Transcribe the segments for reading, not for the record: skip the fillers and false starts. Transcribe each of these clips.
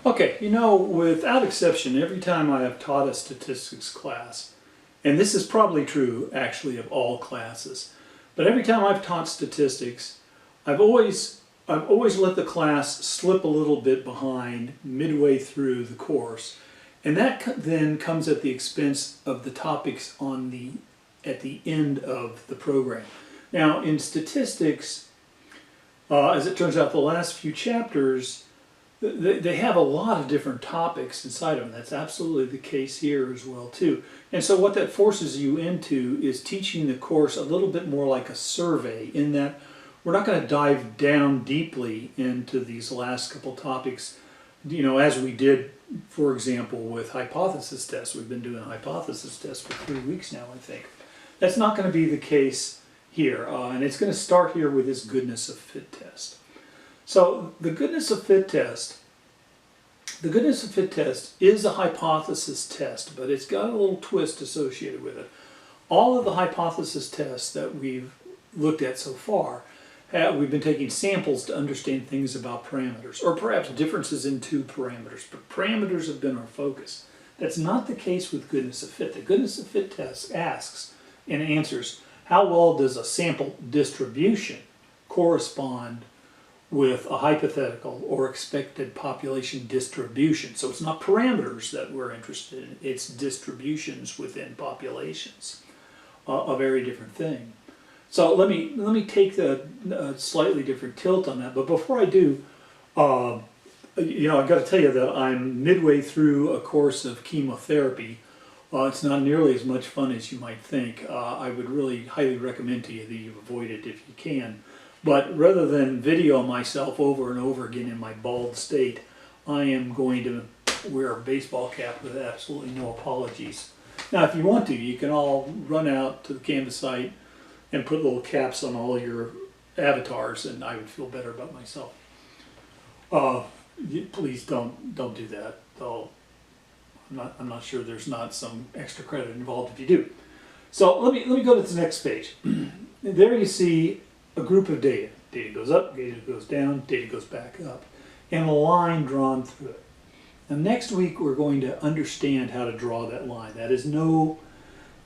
Okay, you know, without exception, every time I have taught a statistics class, and this is probably true actually of all classes, but every time I've taught statistics, I've always let the class slip a little bit behind midway through the course, and that then comes at the expense of the topics at the end of the program. Now, in statistics, as it turns out, the last few chapters, they have a lot of different topics inside of them. That's absolutely the case here as well too. And so what that forces you into is teaching the course a little bit more like a survey, in that we're not going to dive down deeply into these last couple topics, you know, as we did, for example, with hypothesis tests. We've been doing hypothesis tests for 3 weeks now, I think. That's not going to be the case here, and it's going to start here with this goodness of fit test. So the goodness of fit test is a hypothesis test, but it's got a little twist associated with it. All of the hypothesis tests that we've looked at so far, we've been taking samples to understand things about parameters, or perhaps differences in two parameters, but parameters have been our focus. That's not the case with goodness of fit. The goodness of fit test asks and answers, how well does a sample distribution correspond with a hypothetical or expected population distribution? So it's not parameters that we're interested in, it's distributions within populations, a very different thing. So let me take the slightly different tilt on that, but before I do, you know, I've got to tell you that I'm midway through a course of chemotherapy. It's not nearly as much fun as you might think. I would really highly recommend to you that you avoid it if you can. But rather than video myself over and over again in my bald state, I am going to wear a baseball cap with absolutely no apologies. Now, if you want to, you can all run out to the Canvas site and put little caps on all your avatars, and I would feel better about myself. Please don't do that, though. I'm not sure there's not some extra credit involved if you do. So let me go to the next page. There you see a group of data. Data goes up, data goes down, data goes back up, and a line drawn through it. Now next week we're going to understand how to draw that line. That is no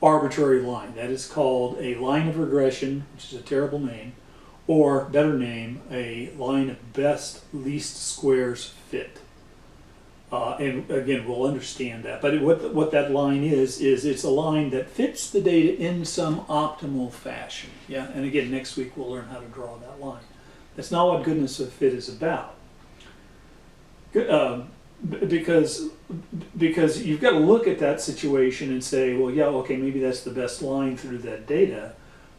arbitrary line. That is called a line of regression, which is a terrible name, or better name, a line of best least squares fit. And again, we'll understand that. But what that line is it's a line that fits the data in some optimal fashion. Yeah, and again, next week we'll learn how to draw that line. That's not what goodness of fit is about. Because you've got to look at that situation and say, well, yeah, okay, maybe that's the best line through that data,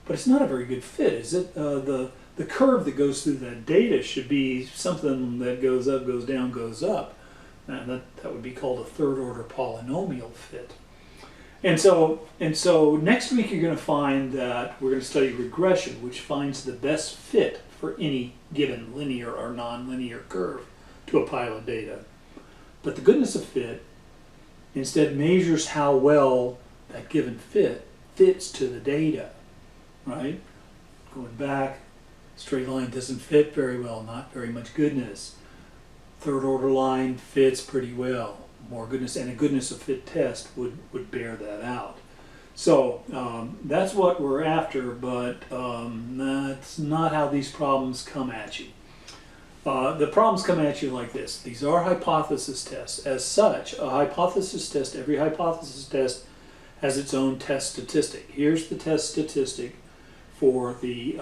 but it's not a very good fit, is it? The curve that goes through that data should be something that goes up, goes down, goes up. And that would be called a third order polynomial fit. And so next week you're going to find that we're going to study regression, which finds the best fit for any given linear or nonlinear curve to a pile of data. But the goodness of fit instead measures how well that given fit fits to the data, right? Going back, straight line doesn't fit very well, not very much goodness. Third order line fits pretty well, more goodness, and a goodness of fit test would bear that out. So that's what we're after, but that's not how these problems come at you. The problems come at you like this. These are hypothesis tests. As such, a hypothesis test, every hypothesis test has its own test statistic. Here's the test statistic for the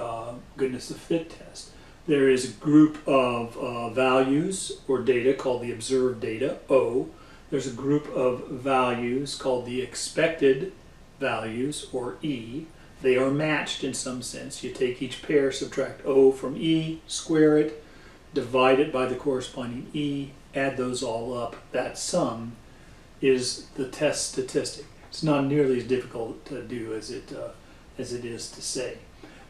goodness of fit test. There is a group of values or data called the observed data, O. There's a group of values called the expected values, or E. They are matched in some sense. You take each pair, subtract O from E, square it, divide it by the corresponding E, add those all up. That sum is the test statistic. It's not nearly as difficult to do as it is to say.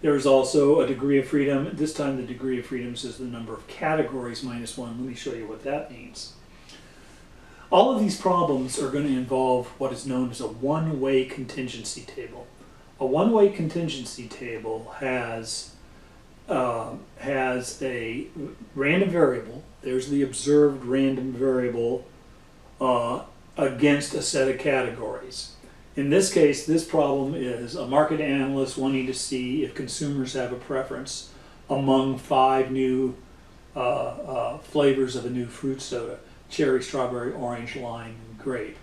There is also a degree of freedom. This time the degree of freedom says the number of categories minus 1. Let me show you what that means. All of these problems are going to involve what is known as a one-way contingency table. A one-way contingency table has has a random variable. There's the observed random variable against a set of categories. In this case, this problem is a market analyst wanting to see if consumers have a preference among 5 new flavors of a new fruit soda: cherry, strawberry, orange, lime, and grape.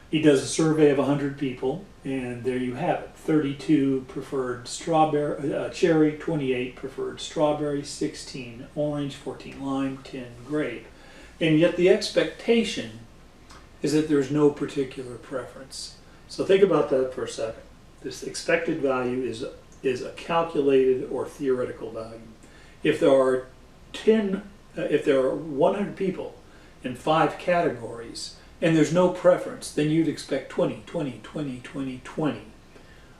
He does a survey of 100 people, and there you have it. 32 preferred strawberry, cherry, 28 preferred strawberry, 16 orange, 14 lime, 10 grape. And yet the expectation is that there's no particular preference. So think about that for a second. This expected value is a calculated or theoretical value. If there are 100 people in 5 categories and there's no preference, then you'd expect 20, 20, 20, 20, 20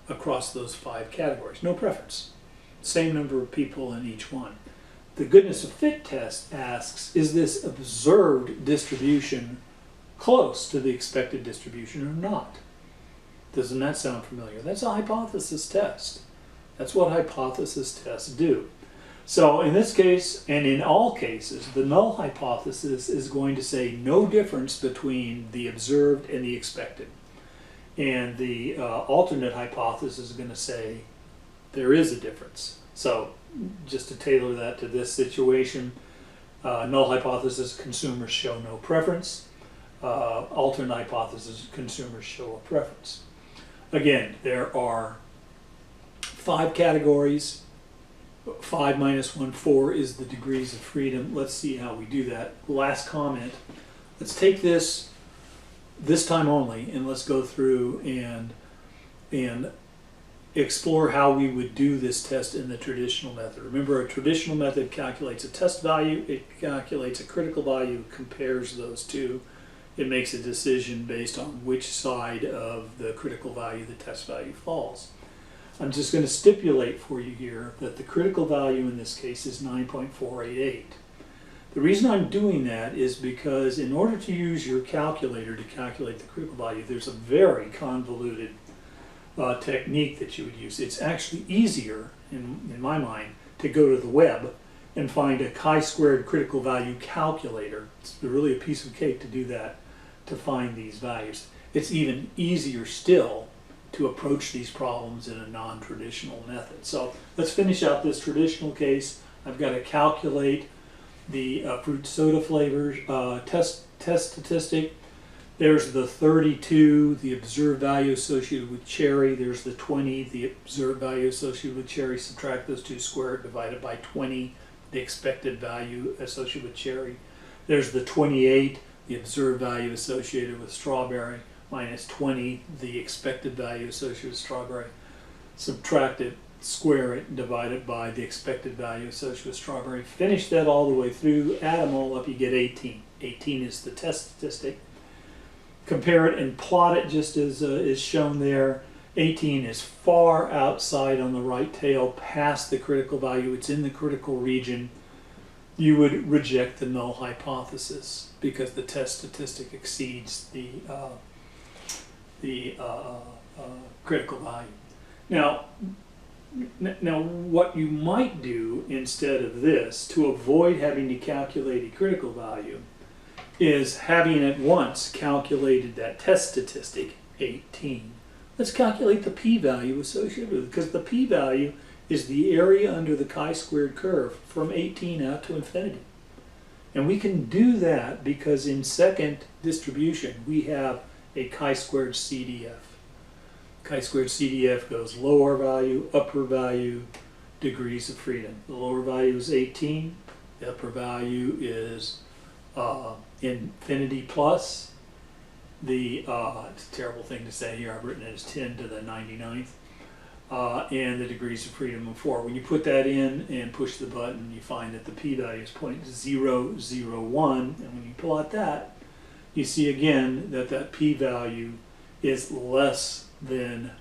across those 5 categories. No preference. Same number of people in each one. The goodness of fit test asks, is this observed distribution close to the expected distribution or not? Doesn't that sound familiar? That's a hypothesis test. That's what hypothesis tests do. So in this case, and in all cases, the null hypothesis is going to say no difference between the observed and the expected. And the alternate hypothesis is going to say there is a difference. So just to tailor that to this situation, null hypothesis, consumers show no preference. Alternate hypothesis, consumers show a preference. Again, there are 5 categories. 5 minus 1, 4 is the degrees of freedom. Let's see how we do that. Last comment. Let's take this time only, and let's go through and explore how we would do this test in the traditional method. Remember, a traditional method calculates a test value, it calculates a critical value, compares those two. It makes a decision based on which side of the critical value the test value falls. I'm just going to stipulate for you here that the critical value in this case is 9.488. The reason I'm doing that is because in order to use your calculator to calculate the critical value, there's a very convoluted technique that you would use. It's actually easier, in my mind, to go to the web and find a chi-squared critical value calculator. It's really a piece of cake to do that, to find these values. It's even easier still to approach these problems in a non-traditional method. So let's finish out this traditional case. I've got to calculate the fruit soda flavors test statistic. There's the 32, the observed value associated with cherry. There's the 20, the observed value associated with cherry. Subtract those two, square it, divided by 20, the expected value associated with cherry. There's the 28, the observed value associated with strawberry, minus 20, the expected value associated with strawberry. Subtract it, square it, and divide it by the expected value associated with strawberry. Finish that all the way through, add them all up, you get 18. 18 is the test statistic. Compare it and plot it just as is shown there. 18 is far outside on the right tail, past the critical value. It's in the critical region. You would reject the null hypothesis because the test statistic exceeds the critical value. Now, what you might do instead of this, to avoid having to calculate a critical value, is having at once calculated that test statistic, 18. Let's calculate the p-value associated with it, because the p-value is the area under the chi-squared curve from 18 out to infinity. And we can do that because in second distribution we have a chi-squared CDF. Chi-squared CDF goes lower value, upper value, degrees of freedom. The lower value is 18, the upper value is infinity plus. It's a terrible thing to say here, I've written it as 10 to the 99th. And the degrees of freedom of 4. When you put that in and push the button, you find that the p-value is 0.001, and when you plot that, you see again that that p-value is less than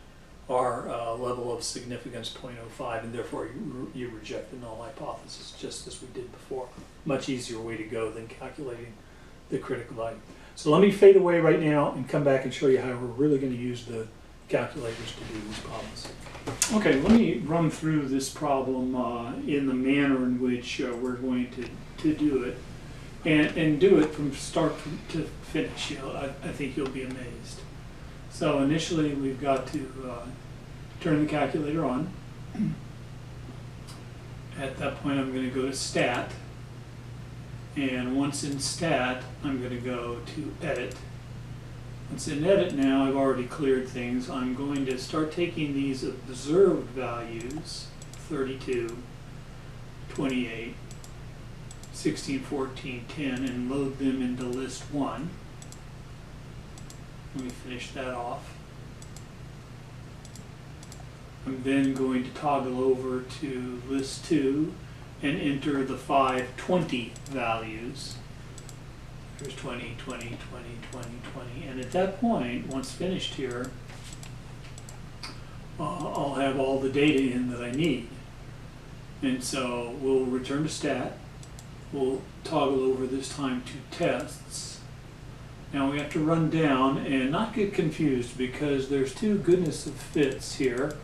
our level of significance, 0.05, and therefore you reject the null hypothesis, just as we did before. Much easier way to go than calculating the critical value. So let me fade away right now and come back and show you how we're really going to use the calculators to do these problems. Okay, let me run through this problem in the manner in which we're going to do it, and do it from start to finish. I think you'll be amazed. So initially we've got to turn the calculator on. At that point I'm going to go to Stat, and once in Stat I'm going to go to Edit. Once in Edit now, I've already cleared things. I'm going to start taking these observed values, 32, 28, 16, 14, 10, and load them into list 1. Let me finish that off. I'm then going to toggle over to list 2 and enter the 5 20 values. There's 20, 20, 20, 20, 20, and at that point, once finished here, I'll have all the data in that I need. And so we'll return to Stat. We'll toggle over this time to Tests. Now we have to run down and not get confused, because there's two goodness of fits here.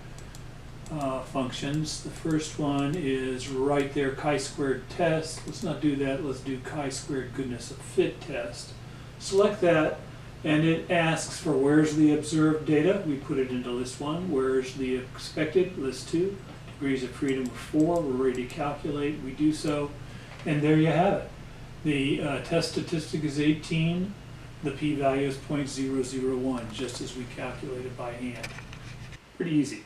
Functions. The first one is right there, chi-squared test. Let's not do that. Let's do chi-squared goodness of fit test. Select that, and it asks for where's the observed data. We put it into list 1. Where's the expected? List 2. Degrees of freedom of 4. We're ready to calculate. We do so, and there you have it. The test statistic is 18. The p-value is 0.001, just as we calculated by hand. Pretty easy.